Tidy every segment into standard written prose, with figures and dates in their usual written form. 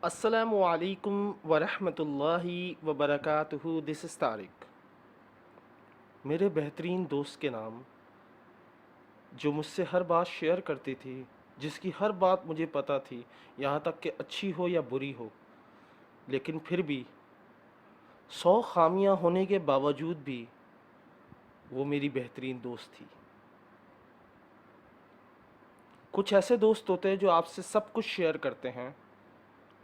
अस्सलामु अलैकुम वरहमतुल्लाहि वबरकातुहू। This is Tariq. मेरे बेहतरीन दोस्त के नाम, जो मुझसे हर बात शेयर करती थी, जिसकी हर बात मुझे पता थी, यहाँ तक कि अच्छी हो या बुरी हो, लेकिन फिर भी 100 खामियां होने के बावजूद भी वो मेरी बेहतरीन दोस्त थी। कुछ ऐसे दोस्त होते हैं जो आपसे सब कुछ शेयर करते हैं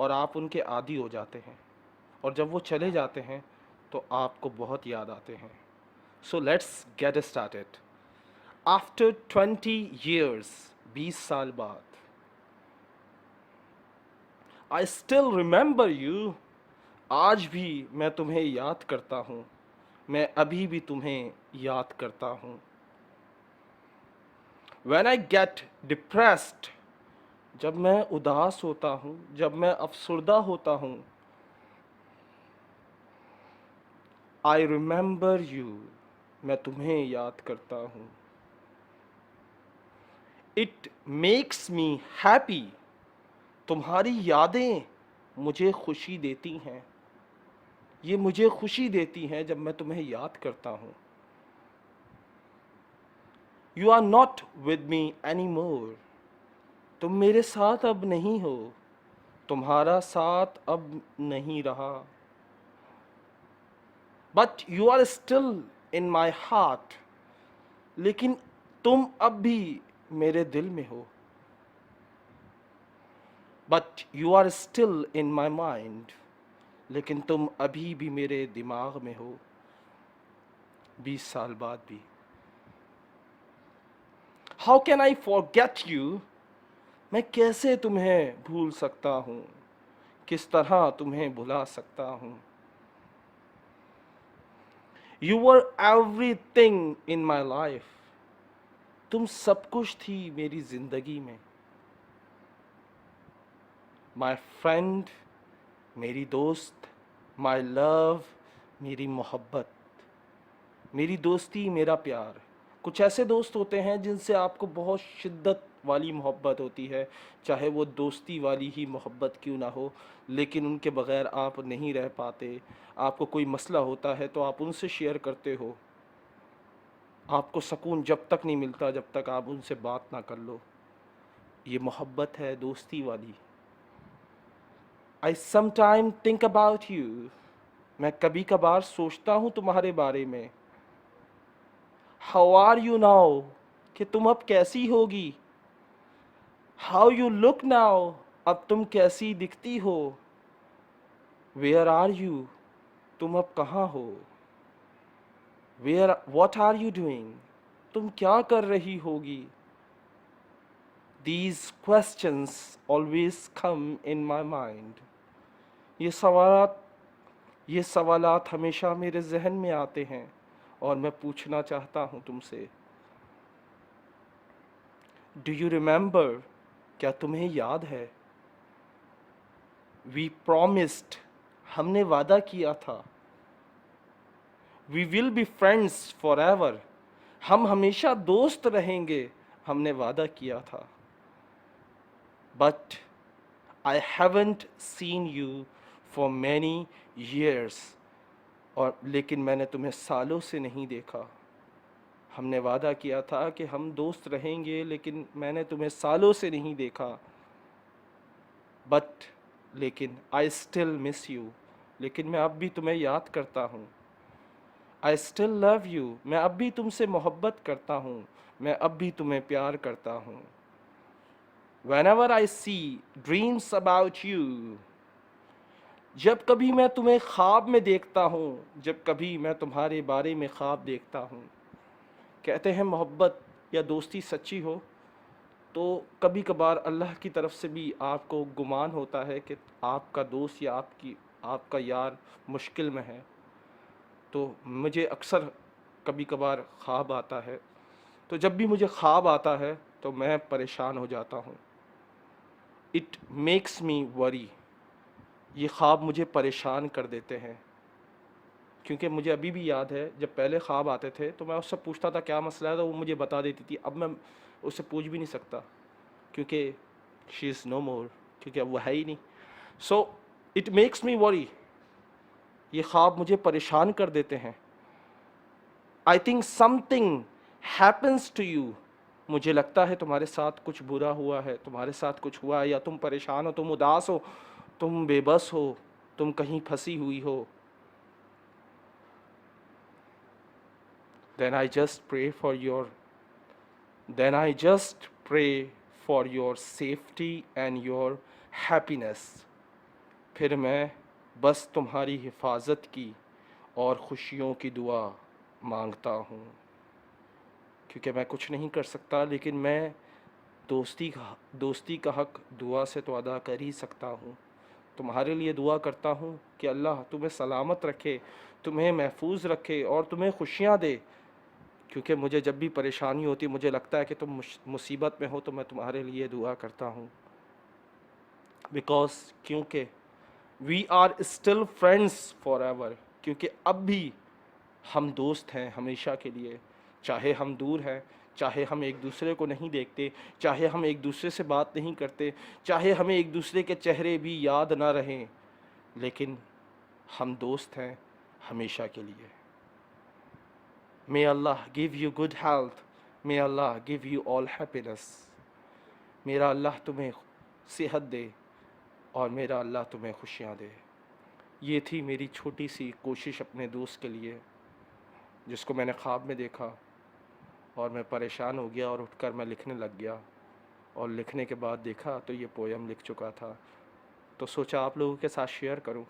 और आप उनके आदी हो जाते हैं, और जब वो चले जाते हैं तो आपको बहुत याद आते हैं। So let's get started. After 20 years, 20 साल बाद, आई स्टिल रिमेंबर यू। आज भी मैं तुम्हें याद करता हूँ, मैं अभी भी तुम्हें याद करता हूँ। When I get depressed, जब मैं उदास होता हूँ, जब मैं अफसुर्दा होता हूँ, आई रिमेंबर यू, मैं तुम्हें याद करता हूँ। इट मेक्स मी हैप्पी, तुम्हारी यादें मुझे खुशी देती हैं। ये मुझे खुशी देती हैं जब मैं तुम्हें याद करता हूँ। You are not with me any more, तुम मेरे साथ अब नहीं हो, तुम्हारा साथ अब नहीं रहा। But you are still in my heart, लेकिन तुम अब भी मेरे दिल में हो। But you are still in my mind, लेकिन तुम अभी भी मेरे दिमाग में हो, 20 साल बाद भी। How can I forget you, मैं कैसे तुम्हें भूल सकता हूँ, किस तरह तुम्हें भुला सकता हूँ। You were everything in my life, तुम सब कुछ थी मेरी जिंदगी में। माई फ्रेंड, मेरी दोस्त, माई लव, मेरी मोहब्बत, मेरी दोस्ती, मेरा प्यार। कुछ ऐसे दोस्त होते हैं जिनसे आपको बहुत शिद्दत वाली मोहब्बत होती है, चाहे वो दोस्ती वाली ही मोहब्बत क्यों ना हो, लेकिन उनके बगैर आप नहीं रह पाते। आपको कोई मसला होता है तो आप उनसे शेयर करते हो। आपको सुकून जब तक नहीं मिलता जब तक आप उनसे बात ना कर लो। ये मोहब्बत है दोस्ती वाली। आई समटाइम थिंक अबाउट यू, मैं कभी कभार सोचता हूँ तुम्हारे बारे में। हाउ आर यू नाउ, कि तुम अब कैसी होगी। हाउ यू लुक नाउ, अब तुम कैसी दिखती हो। वेयर आर यू, तुम अब कहाँ हो। Where what are you doing, तुम क्या कर रही होगी। These questions always come in my mind, ये सवालात ये सवालात हमेशा मेरे जहन में आते हैं और मैं पूछना चाहता हूँ तुमसे। डू यू रिमेंबर, क्या तुम्हें याद है। वी प्रॉमिस्ड, हमने वादा किया था। We will be friends forever, हम हमेशा दोस्त रहेंगे, हमने वादा किया था। But I haven't seen you for many years, और लेकिन मैंने तुम्हें सालों से नहीं देखा। हमने वादा किया था कि हम दोस्त रहेंगे, लेकिन मैंने तुम्हें सालों से नहीं देखा। बट लेकिन आई स्टिल मिस यू, लेकिन मैं अब भी तुम्हें याद करता हूँ। आई स्टिल लव यू, मैं अब भी तुमसे मोहब्बत करता हूँ, मैं अब भी तुम्हें प्यार करता हूँ। Whenever I see dreams about you, जब कभी मैं तुम्हें ख्वाब में देखता हूँ, जब कभी मैं तुम्हारे बारे में ख्वाब देखता हूँ। कहते हैं मोहब्बत या दोस्ती सच्ची हो तो कभी कभार अल्लाह की तरफ से भी आपको गुमान होता है कि आपका दोस्त या आपका यार मुश्किल में है। तो मुझे अक्सर कभी कभार ख्वाब आता है, तो जब भी मुझे ख्वाब आता है तो मैं परेशान हो जाता हूँ। इट मेक्स मी वरी, ये ख्वाब मुझे परेशान कर देते हैं। क्योंकि मुझे अभी भी याद है जब पहले ख्वाब आते थे तो मैं उससे पूछता था क्या मसला है, तो वो मुझे बता देती थी। अब मैं उससे पूछ भी नहीं सकता क्योंकि शी इज़ नो मोर, क्योंकि अब वो है ही नहीं। So it makes me worry, ये ख्वाब मुझे परेशान कर देते हैं। I think something happens to you, मुझे लगता है तुम्हारे साथ कुछ बुरा हुआ है, तुम्हारे साथ कुछ हुआ है, या तुम परेशान हो, तुम उदास हो, तुम बेबस हो, तुम कहीं फंसी हुई हो। then I just pray for your then I just pray for your safety and your happiness। फिर मैं बस तुम्हारी हिफाजत की और खुशियों की दुआ मांगता हूँ, क्योंकि मैं कुछ नहीं कर सकता, लेकिन मैं दोस्ती का हक दुआ से तो अदा कर ही सकता हूँ। तुम्हारे लिए दुआ करता हूँ कि अल्लाह तुम्हें सलामत रखे, तुम्हें महफूज रखे और तुम्हें खुशियाँ दे, क्योंकि मुझे जब भी परेशानी होती मुझे लगता है कि तुम मुसीबत में हो, तो मैं तुम्हारे लिए दुआ करता हूँ। बिकॉज क्योंकि we are still friends forever, क्योंकि अब भी हम दोस्त हैं हमेशा के लिए। चाहे हम दूर हैं, चाहे हम एक दूसरे को नहीं देखते, चाहे हम एक दूसरे से बात नहीं करते, चाहे हमें एक दूसरे के चेहरे भी याद ना रहें, लेकिन हम दोस्त हैं हमेशा के लिए। May Allah give you good health, may Allah give you all happiness। मेरा अल्लाह तुम्हें सेहत दे और मेरा अल्लाह तुम्हें खुशियाँ दे। ये थी मेरी छोटी सी कोशिश अपने दोस्त के लिए, जिसको मैंने ख्वाब में देखा और मैं परेशान हो गया और उठकर मैं लिखने लग गया, और लिखने के बाद देखा तो ये पोयम लिख चुका था। तो सोचा आप लोगों के साथ शेयर करूं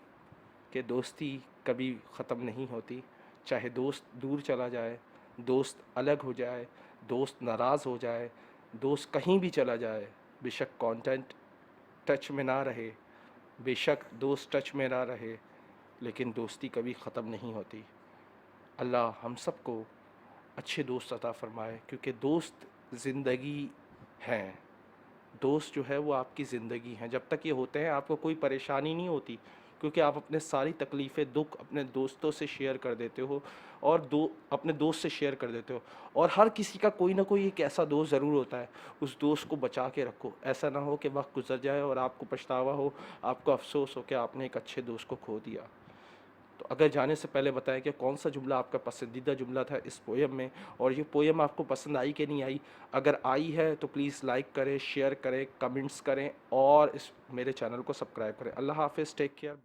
कि दोस्ती कभी ख़त्म नहीं होती, चाहे दोस्त दूर चला जाए, दोस्त अलग हो जाए, दोस्त नाराज़ हो जाए, दोस्त कहीं भी चला जाए, बेशक कांटेक्ट टच में ना रहे, बेशक दोस्त टच में ना रहे, लेकिन दोस्ती कभी ख़त्म नहीं होती। अल्लाह हम सबको अच्छे दोस्त अता फ़रमाए, क्योंकि दोस्त ज़िंदगी हैं। दोस्त जो है वो आपकी ज़िंदगी हैं। जब तक ये होते हैं आपको कोई परेशानी नहीं होती, क्योंकि आप अपने सारी तकलीफ़ें दुख अपने दोस्तों से शेयर कर देते हो, और अपने दोस्त से शेयर कर देते हो। और हर किसी का कोई ना कोई एक ऐसा दोस्त ज़रूर होता है, उस दोस्त को बचा के रखो। ऐसा ना हो कि वक्त गुजर जाए और आपको पछतावा हो, आपको अफसोस हो कि आपने एक अच्छे दोस्त को खो दिया। तो अगर जाने से पहले बताएं कि कौन सा जुमला आपका पसंदीदा जुमला था इस पोयम में, और ये पोयम आपको पसंद आई कि नहीं आई। अगर आई है तो प्लीज़ लाइक करें, शेयर करें, कमेंट्स करें, और इस मेरे चैनल को सब्सक्राइब करें। अल्लाह हाफ़िज़, टेक केयर।